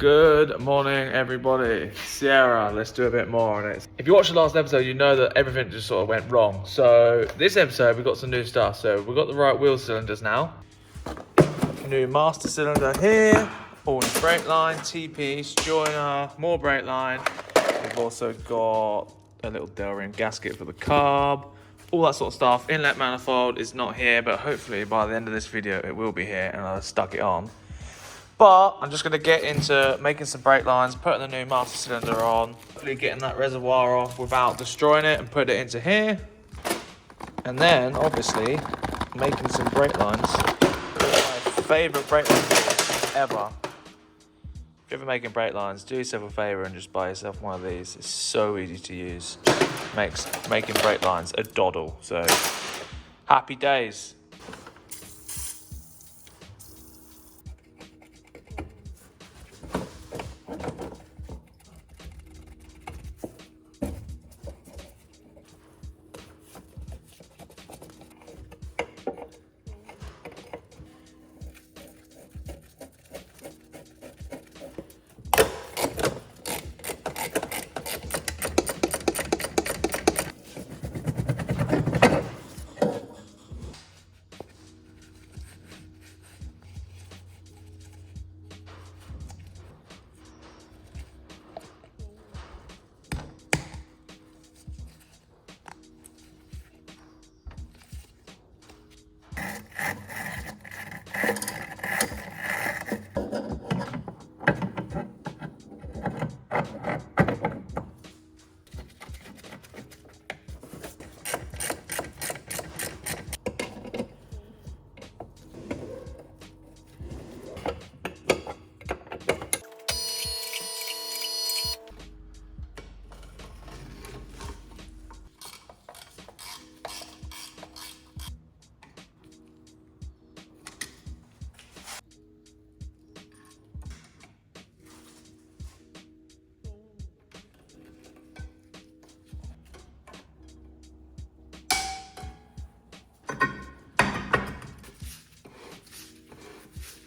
Good morning, everybody. Sierra, let's do a bit more on it. If you watched the last episode, you know that everything just sort of went wrong. So this episode, we've got some new stuff. So we've got the right wheel cylinders now. New master cylinder here. All new brake line, T-piece, joiner, more brake line. We've also got a little Delrin gasket for the carb. All that sort of stuff. Inlet manifold is not here, but hopefully by the end of this video, it will be here and I'll stuck it on. But I'm just going to get into making some brake lines, putting the new master cylinder on, hopefully getting that reservoir off without destroying it and put it into here. And then, obviously, making some brake lines. My favourite brake lines ever. If you're ever making brake lines, do yourself a favour and just buy yourself one of these. It's so easy to use. Makes making brake lines a doddle. So, happy days.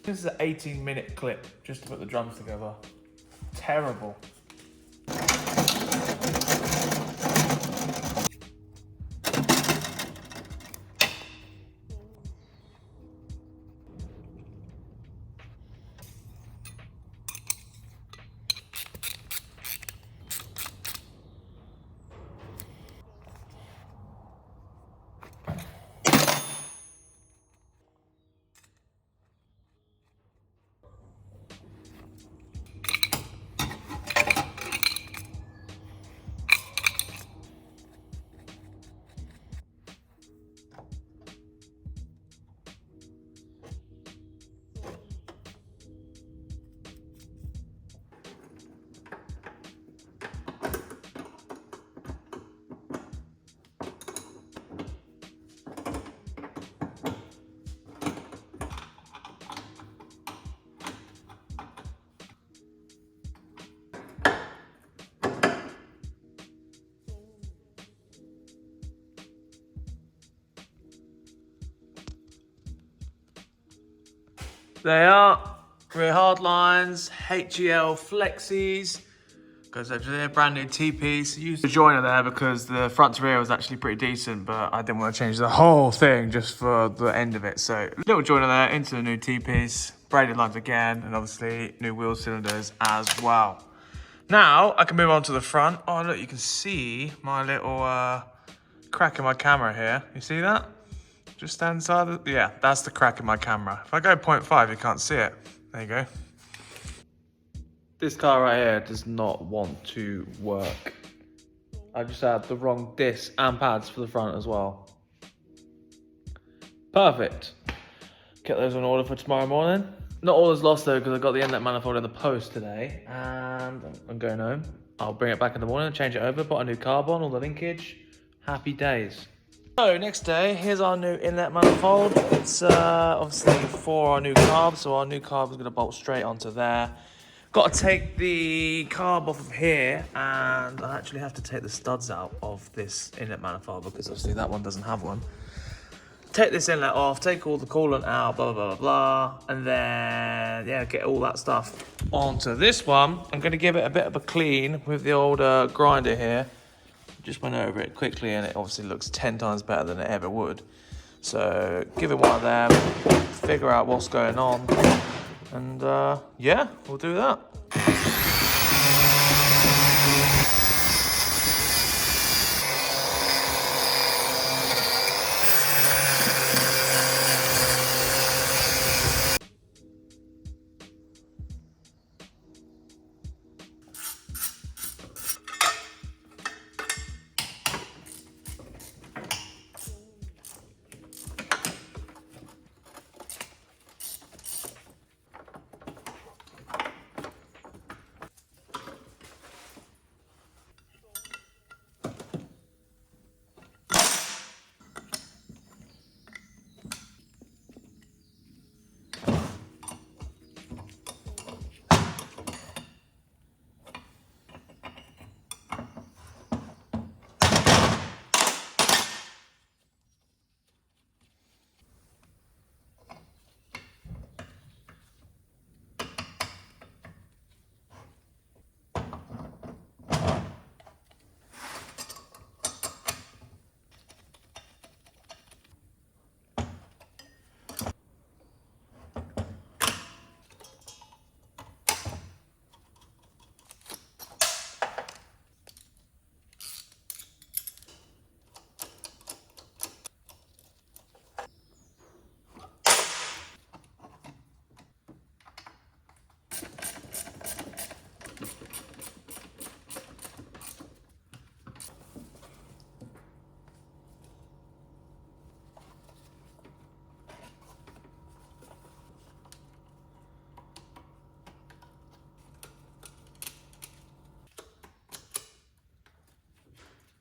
This is an 18-minute clip just to put the drums together. Terrible. They are rear hard lines, HEL Flexies. Goes over there, brand new T-piece. Used the joiner there because the front to rear was actually pretty decent, but I didn't want to change the whole thing just for the end of it. So little joiner there into the new T-piece, braided lines again, and obviously new wheel cylinders as well. Now I can move on to the front. Oh look, you can see my little crack in my camera here. You see that? Just stand inside of, yeah, that's the crack in my camera. If I go 0.5, you can't see it. There you go. This car right here does not want to work. I just had the wrong disc and pads for the front as well. Perfect. Get those on order for tomorrow morning. Not all is lost though, because I got the inlet manifold in the post today, and I'm going home. I'll bring it back in the morning, change it over, put a new carb on, all the linkage. Happy days. So next day, here's our new inlet manifold. It's obviously for our new carb, so our new carb is going to bolt straight onto there. Got to take the carb off of here, and I actually have to take the studs out of this inlet manifold because obviously that one doesn't have one. take this inlet off, take all the coolant out, blah, blah, blah, blah, and then, yeah, get all that stuff onto this one. I'm going to give it a bit of a clean with the old grinder here. Just went over it quickly, and it obviously looks 10 times better than it ever would. So give it one of them, figure out what's going on, and yeah, we'll do that.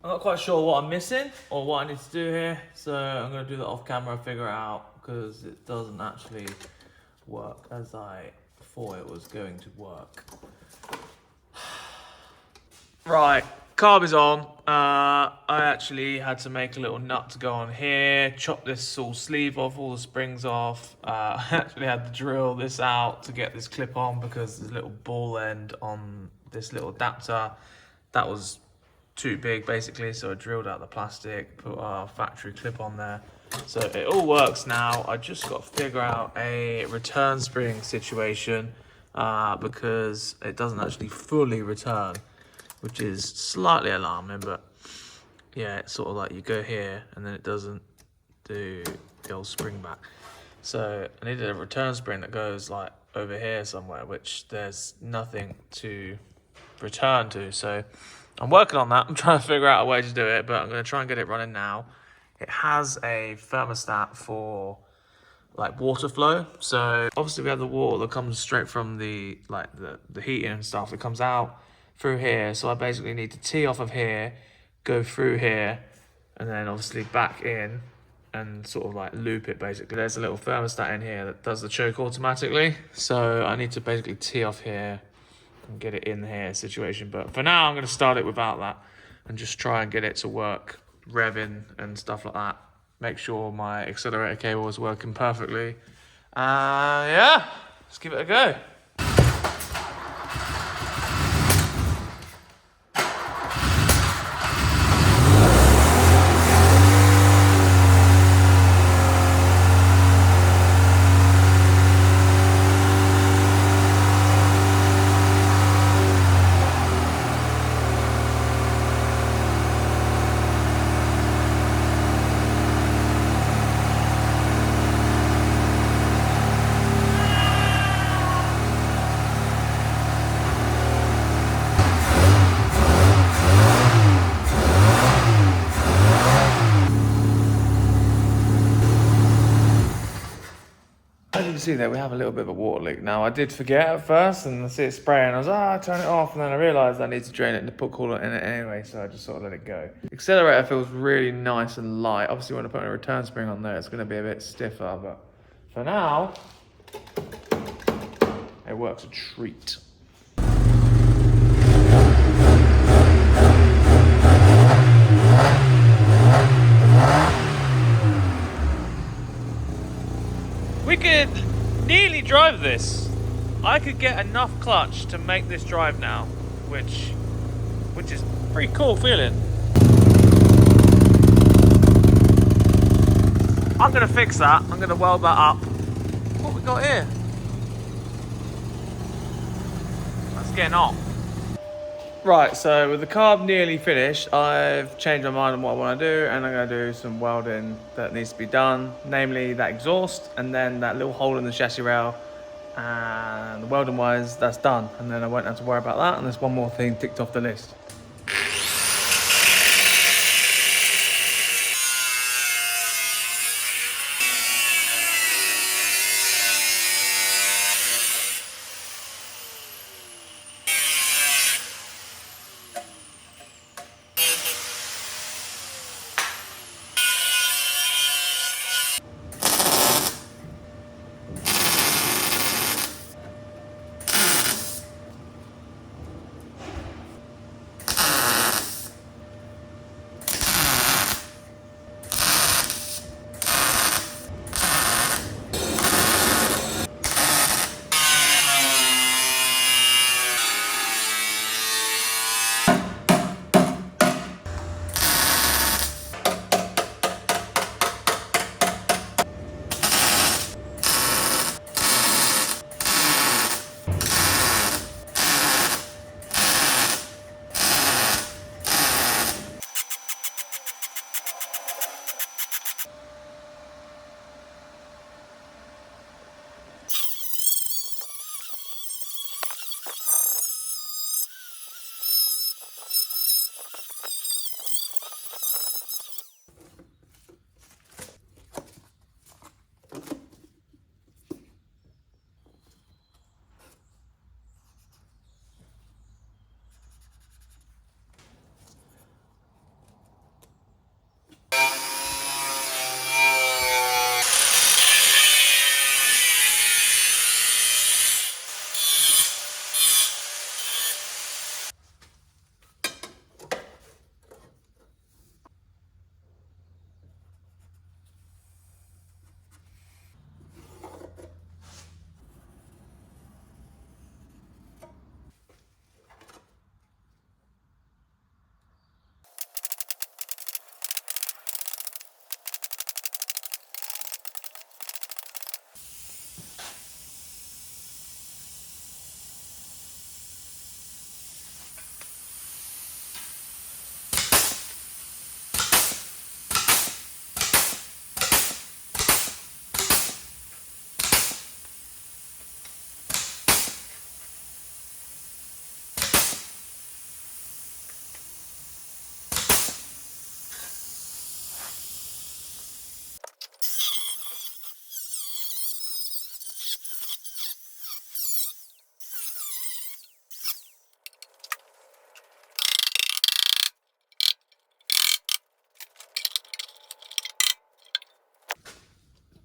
I'm not quite sure what I'm missing or what I need to do here, so I'm going to do that off camera, figure it out, because it doesn't actually work as I thought it was going to work. Right, carb is on. I actually had to make a little nut to go on here, chop this all sleeve off, all the springs off. I actually had to drill this out to get this clip on because there's a little ball end on this little adapter. That was too big basically, so I drilled out the plastic, put our factory clip on there. So it all works now. I just got to figure out a return spring situation because it doesn't actually fully return, which is slightly alarming, but yeah, it's sort of like you go here and then it doesn't do the old spring back. So I needed a return spring that goes like over here somewhere, which there's nothing to return to. So I'm working on that. I'm trying to figure out a way to do it, but I'm going to try and get it running now. It has a thermostat for like water flow. So obviously we have the water that comes straight from the heating and stuff. It comes out through here. So I basically need to tee off of here, go through here, and then obviously back in and sort of like loop it basically. There's a little thermostat in here that does the choke automatically. So I need to basically tee off here and get it in here situation. But for now, I'm going to start it without that and just try and get it to work, revving and stuff like that. Make sure my accelerator cable is working perfectly. Yeah, let's give it a go. As you can see there, we have a little bit of a water leak. Now, I did forget at first, and I see it spraying. I was turn it off, and then I realised I need to drain it and put coolant in it anyway, so I just sort of let it go. The accelerator feels really nice and light. Obviously, when I put a return spring on there, it's going to be a bit stiffer, but for now, it works a treat. I could get enough clutch to make this drive now, which is pretty cool feeling. I'm gonna fix that. I'm gonna weld that up. What we got here? That's getting on. Right, so with the carb nearly finished, I've changed my mind on what I want to do, and I'm going to do some welding that needs to be done, namely that exhaust and then that little hole in the chassis rail. And welding wise, that's done, and then I won't have to worry about that, and there's one more thing ticked off the list.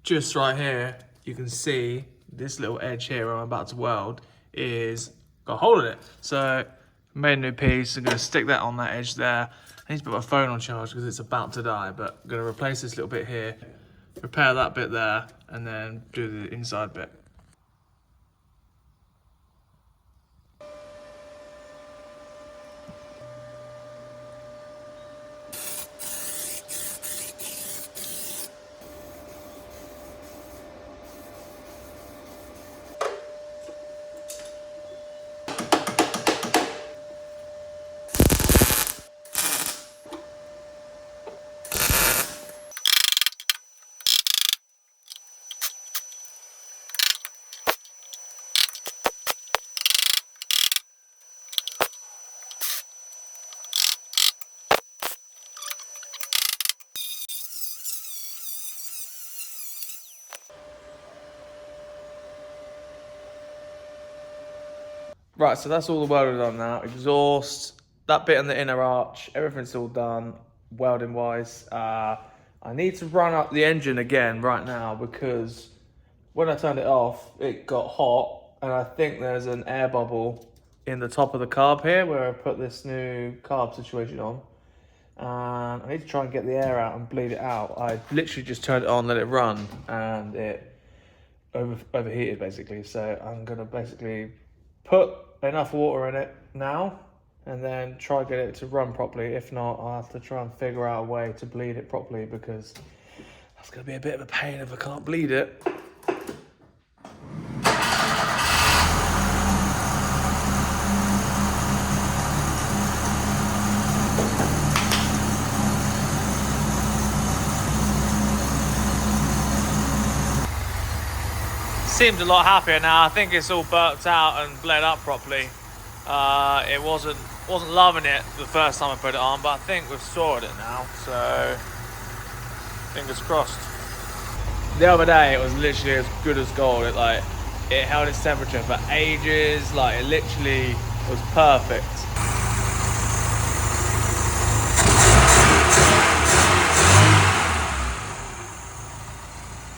Just right here, you can see this little edge here where I'm about to weld is got a hole in it. So made a new piece. I'm gonna stick that on that edge there. I need to put my phone on charge because it's about to die, but I'm gonna replace this little bit here, repair that bit there, and then do the inside bit. Right, so that's all the welding done now. Exhaust, that bit on the inner arch, everything's all done welding wise. I need to run up the engine again right now because when I turned it off, it got hot, and I think there's an air bubble in the top of the carb here where I put this new carb situation on. And I need to try and get the air out and bleed it out. I literally just turned it on, let it run, and it overheated basically. So I'm gonna basically put enough water in it now, and then try to get it to run properly. If not, I'll have to try and figure out a way to bleed it properly, because that's gonna be a bit of a pain if I can't bleed it. Seems a lot happier now. I think it's all burped out and bled up properly. It wasn't loving it the first time I put it on, but I think we've sorted it now, so fingers crossed. The other day it was literally as good as gold. It held its temperature for ages. Like, it literally was perfect.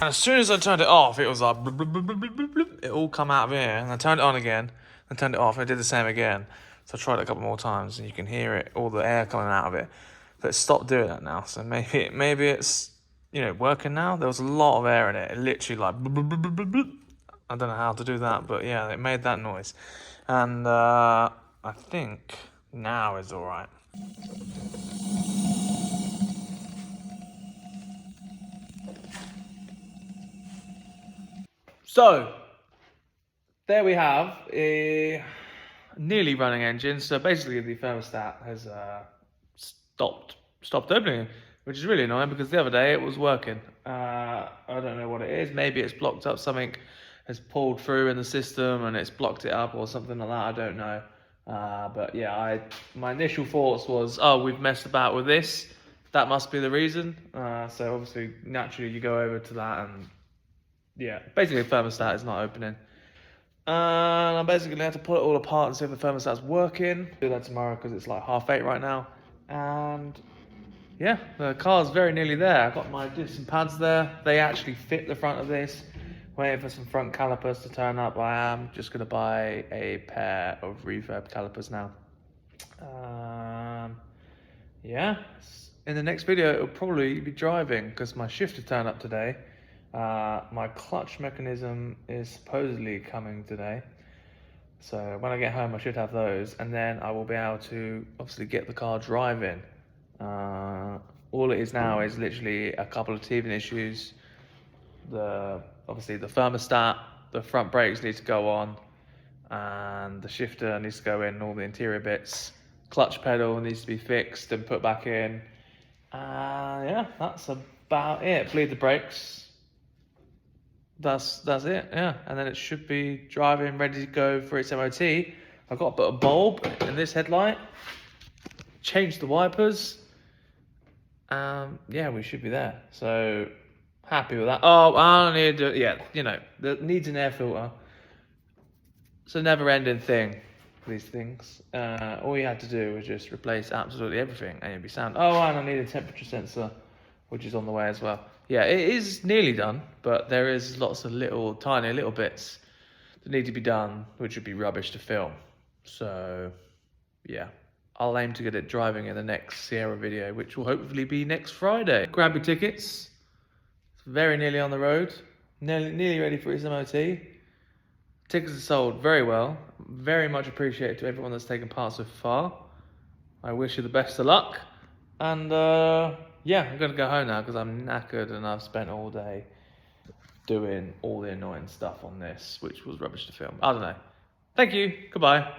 And as soon as I turned it off, it was like bloop, bloop, bloop, bloop, bloop, bloop. It all come out of here, and I turned it on again, and turned it off, and I did the same again. So I tried it a couple more times, and you can hear it, all the air coming out of it. But it stopped doing that now. So maybe it's, you know, working now. There was a lot of air in it. It literally like bloop, bloop, bloop, bloop, bloop. I don't know how to do that, but yeah, it made that noise. And I think now is all right. So, there we have a nearly running engine. So basically the thermostat has stopped opening, which is really annoying because the other day it was working. I don't know what it is. Maybe it's blocked up, something has pulled through in the system and it's blocked it up or something like that. I don't know. But yeah, my initial thoughts was, oh, we've messed about with this. That must be the reason. So obviously, naturally, you go over to that and yeah, basically the thermostat is not opening. And I'm basically gonna have to pull it all apart and see if the thermostat's working. Do that tomorrow because it's like 8:30 right now. And yeah, the car's very nearly there. I've got my discs and pads there. They actually fit the front of this. Waiting for some front calipers to turn up. I am just gonna buy a pair of refurb calipers now. Yeah, in the next video it'll probably be driving because my shifter turned up today. My clutch mechanism is supposedly coming today, so when I get home I should have those, and then I will be able to obviously get the car driving. All it is now is literally a couple of teething issues. Obviously the thermostat, the front brakes need to go on, and the shifter needs to go in, all the interior bits. Clutch pedal needs to be fixed and put back in. Yeah, that's about it. Bleed the brakes. That's it, yeah. And then it should be driving, ready to go for its MOT. I've got to put a bulb in this headlight, change the wipers. Yeah, we should be there. So happy with that. Oh, I don't need to do, yeah, you know, it needs an air filter. It's a never-ending thing, these things. All you had to do was just replace absolutely everything and you'd be sound. Oh, and I need a temperature sensor, which is on the way as well. Yeah, it is nearly done, but there is lots of tiny little bits that need to be done, which would be rubbish to film. So, yeah, I'll aim to get it driving in the next Sierra video, which will hopefully be next Friday. Grab your tickets. It's very nearly on the road. Nearly ready for its MOT. Tickets are sold very well. Very much appreciated to everyone that's taken part so far. I wish you the best of luck. And yeah, I'm gonna go home now because I'm knackered and I've spent all day doing all the annoying stuff on this, which was rubbish to film. I don't know. Thank you. Goodbye.